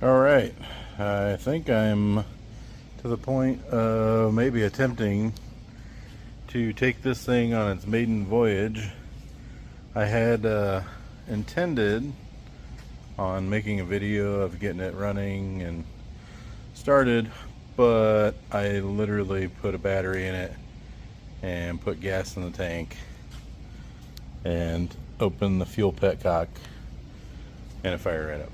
Alright, I think I'm to the point of maybe attempting to take this thing on its maiden voyage. I had intended on making a video of getting it running and started, but I literally put a battery in it and put gas in the tank and opened the fuel petcock and it fired right up.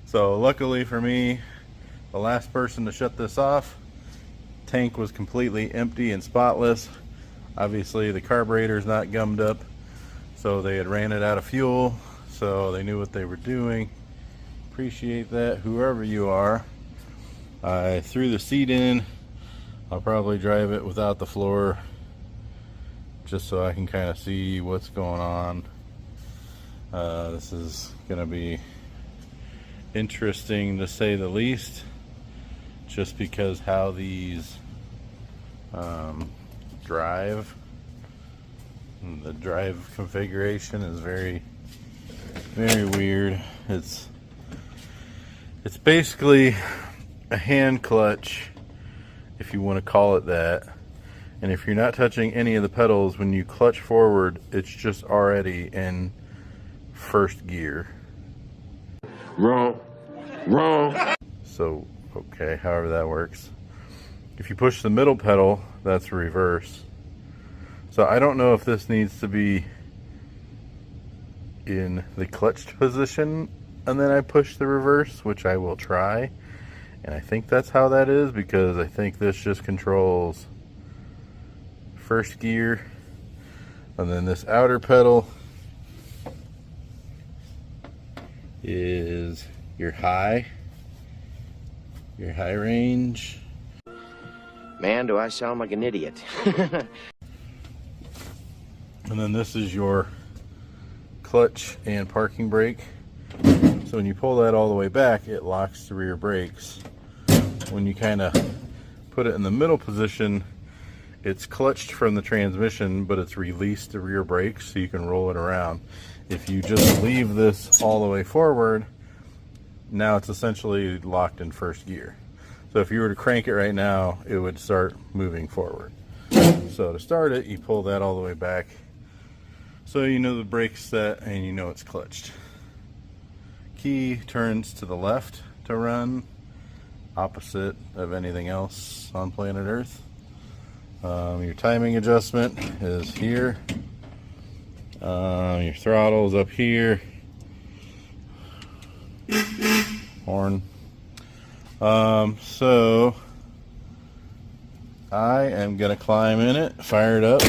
So luckily for me, the last person to shut this off, tank was completely empty and spotless. Obviously the carburetor's not gummed up, so they had ran it out of fuel, so they knew what they were doing. Appreciate that, whoever you are. I threw the seat in. I'll probably drive it without the floor just so I can kind of see what's going on. This is gonna be interesting to say the least, just because how these drive. The drive configuration is very weird. It's basically a hand clutch, if you want to call it that, and if you're not touching any of the pedals, when you clutch forward, it's just already in first gear. Wrong. So, okay, however that works. If you push the middle pedal, that's reverse. So I don't know if this needs to be in the clutched position and then I push the reverse, which I will try. And I think that's how that is, because I think this just controls first gear. And then this outer pedal is your high range. Man, do I sound like an idiot. And then this is your clutch and parking brake. So when you pull that all the way back, it locks the rear brakes. When you kind of put it in the middle position, it's clutched from the transmission, but it's released the rear brakes so you can roll it around. If you just leave this all the way forward, now it's essentially locked in first gear. So if you were to crank it right now, it would start moving forward. So to start it, you pull that all the way back, so you know the brake's set and you know it's clutched. Key turns to the left to run, opposite of anything else on planet Earth. Your timing adjustment is here. Your throttle's up here. Horn. So I am gonna climb in it, fire it up,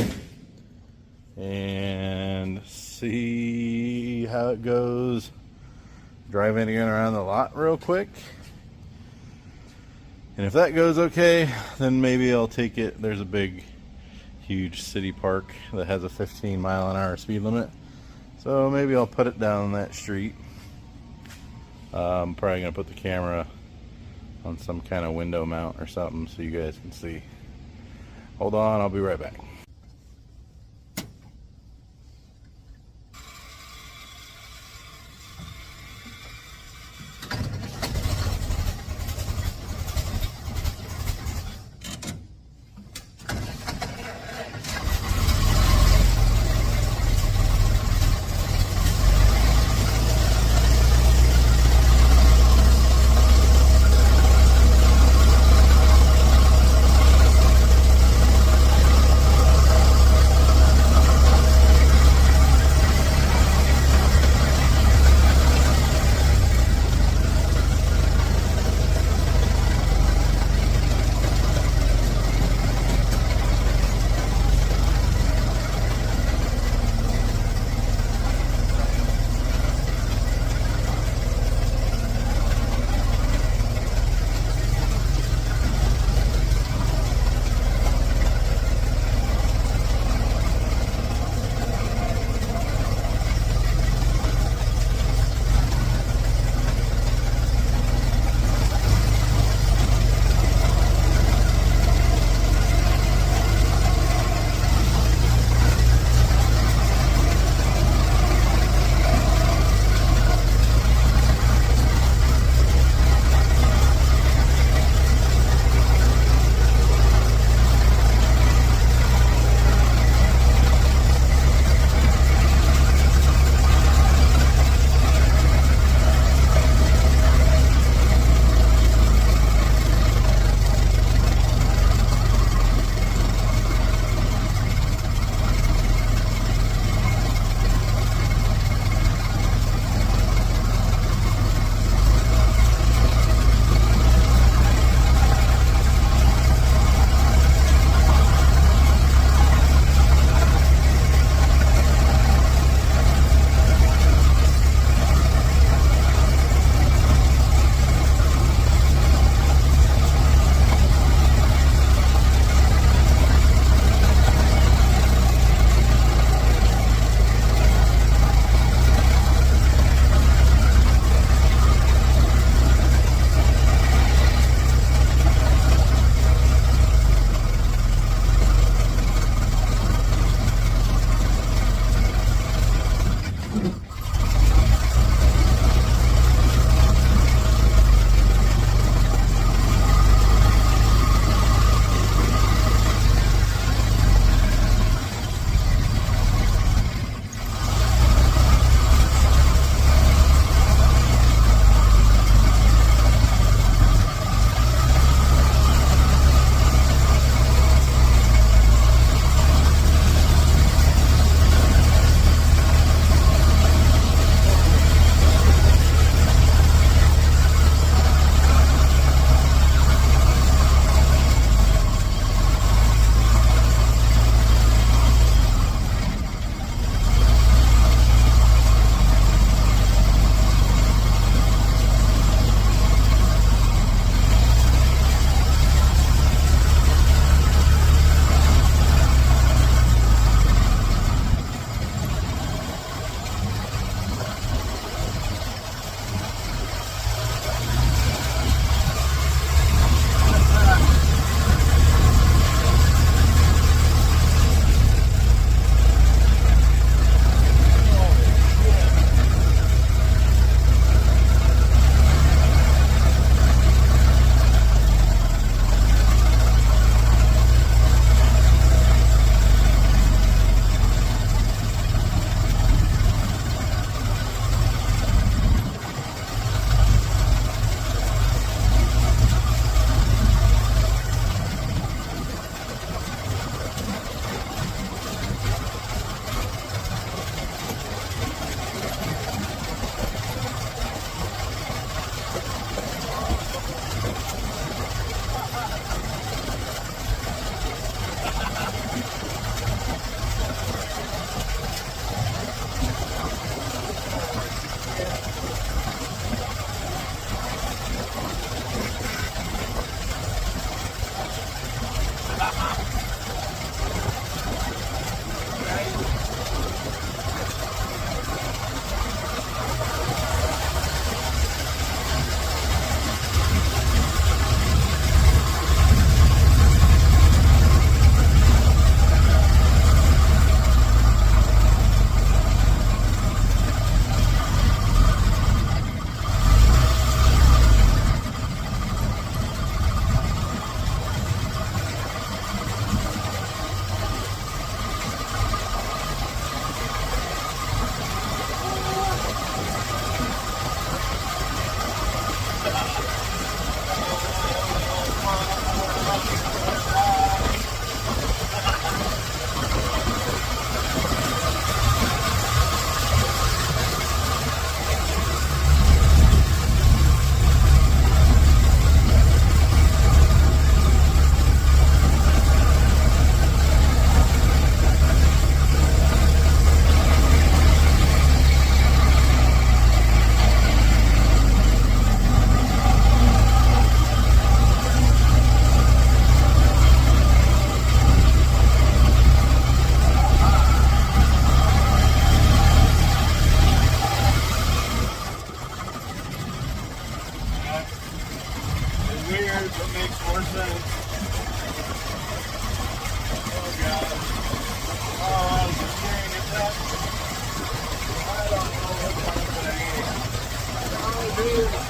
and see how it goes. Driving it around the lot real quick. And if that goes okay, then maybe I'll take it. There's a big, huge city park that has a 15-mile-an-hour speed limit. So maybe I'll put it down that street. I'm probably gonna put the camera on some kind of window mount or something so you guys can see. Hold on, I'll be right back. backwards, it makes more sense. Oh god. Oh, that was a scary attack. I don't know what's happening. Oh dude.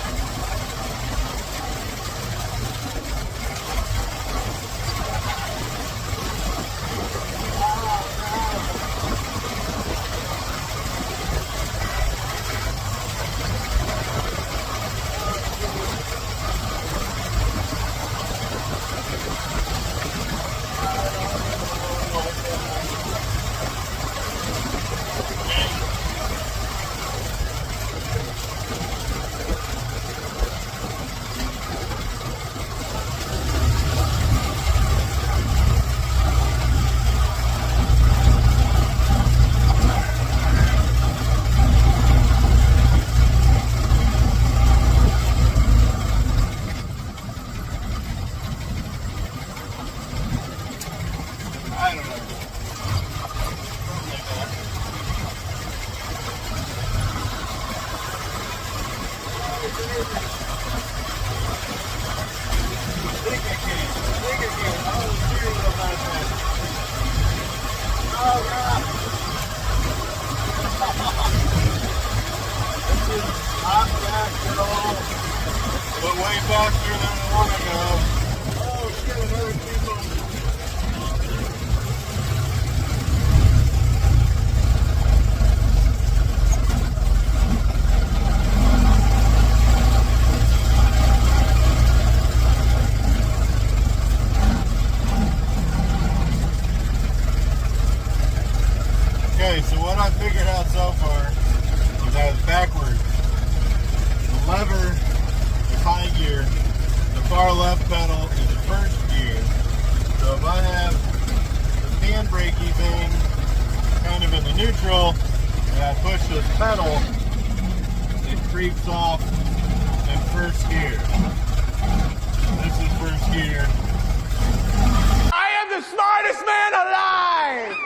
But way faster than I want to go. Oh shit, another people. Okay, so what I figured out so far is I was backwards. The lever is high gear. The far left pedal is the first gear. So if I have the handbrakey thing kind of in the neutral and I push this pedal, it creeps off in first gear. This is first gear. I am the smartest man alive!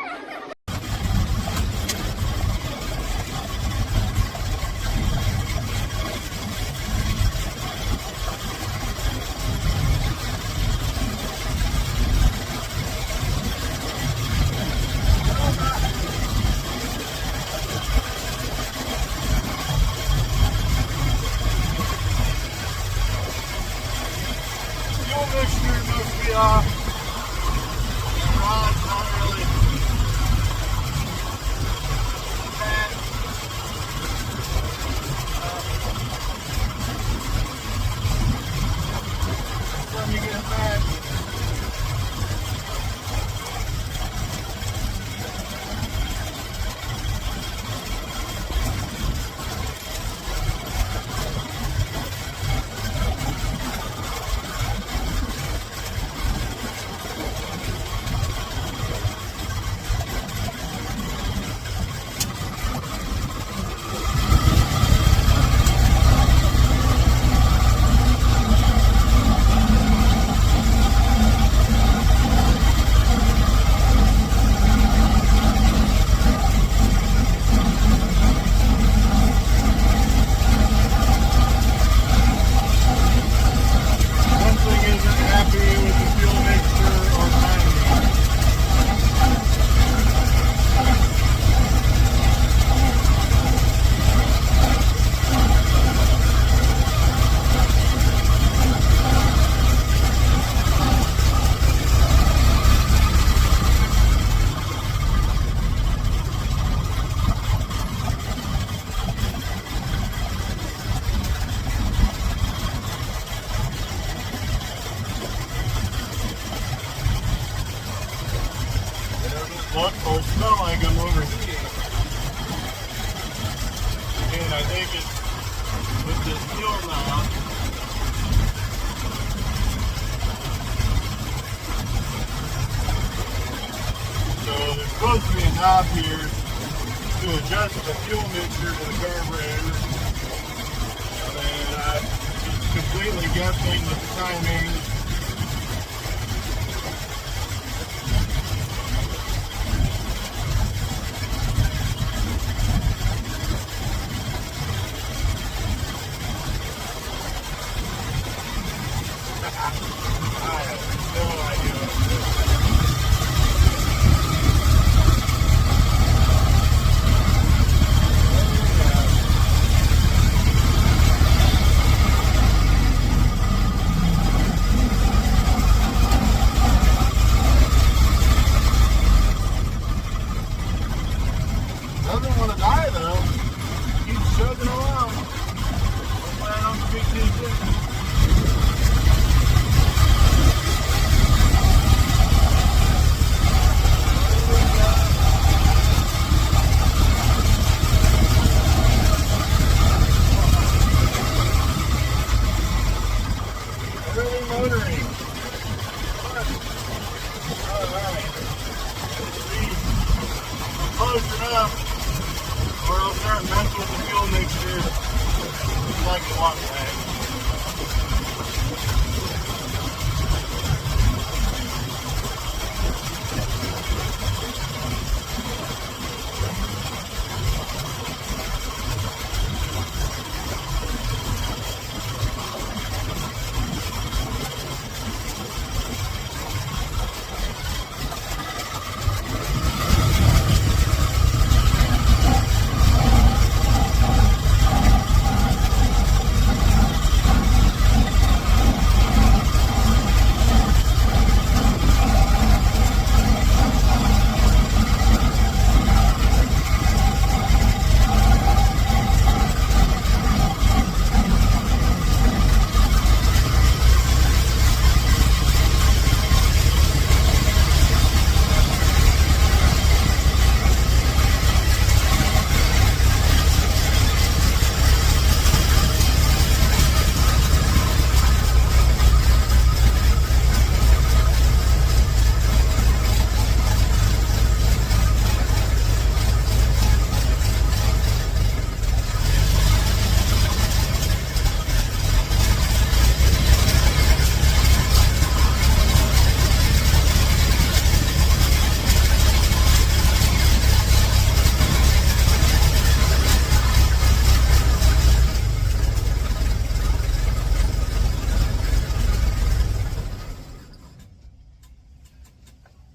Fuel mixture must be off. Rod's not really bad. Let me get back. Look or smell like I'm overheating. And I think it's with this fuel knob. So there's supposed to be a knob here to adjust the fuel mixture to the carburetor. And I'm completely guessing with the timing. Doesn't want to die though. Keeps chugging along. Hopefully I don't speak too soon. Early motoring. Alright. Close enough. Or it'll start messing with the fuel mixture like it wants to.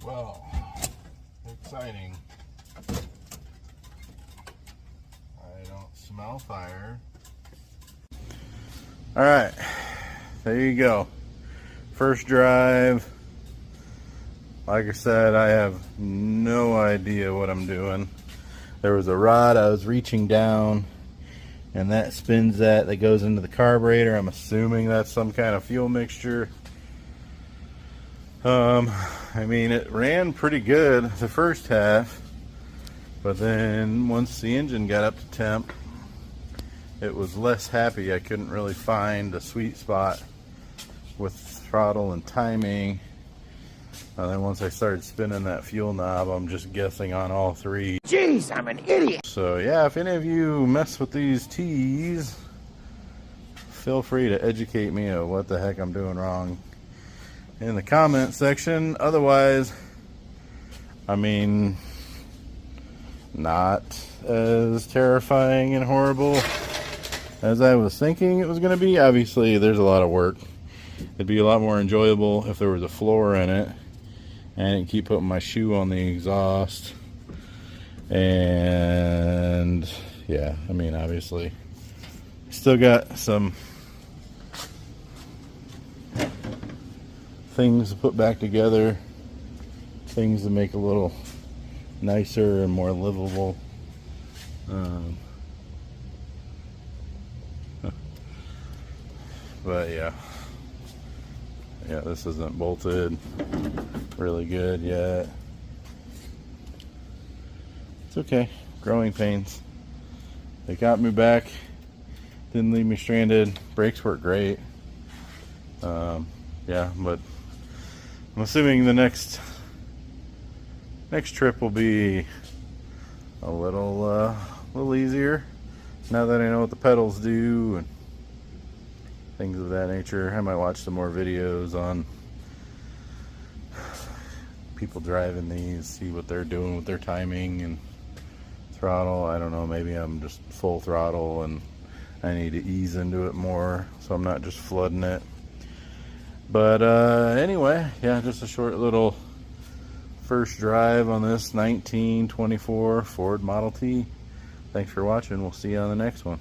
Well, exciting. I don't smell fire. Alright, there you go. First drive. Like I said, I have no idea what I'm doing. There was a rod I was reaching down, and that spins that goes into the carburetor. I'm assuming that's some kind of fuel mixture. I mean, it ran pretty good the first half, but then once the engine got up to temp, it was less happy. I couldn't really find a sweet spot with throttle and timing. And then once I started spinning that fuel knob, I'm just guessing on all three. Jeez, I'm an idiot. So yeah, if any of you mess with these T's, feel free to educate me on what the heck I'm doing wrong in the comment section. Otherwise, I mean, not as terrifying and horrible as I was thinking it was going to be. Obviously, there's a lot of work. It'd be a lot more enjoyable if there was a floor in it and I didn't keep putting my shoe on the exhaust. And yeah, I mean, obviously, still got some things to put back together, things to make a little nicer and more livable. But yeah, this isn't bolted really good yet. It's okay, growing pains. They got me back, didn't leave me stranded. Brakes work great. Yeah, but I'm assuming the next trip will be a little easier now that I know what the pedals do and things of that nature. I might watch some more videos on people driving these, see what they're doing with their timing and throttle. I don't know, maybe I'm just full throttle and I need to ease into it more so I'm not just flooding it. But anyway, yeah, just a short little first drive on this 1924 Ford Model T. Thanks for watching. We'll see you on the next one.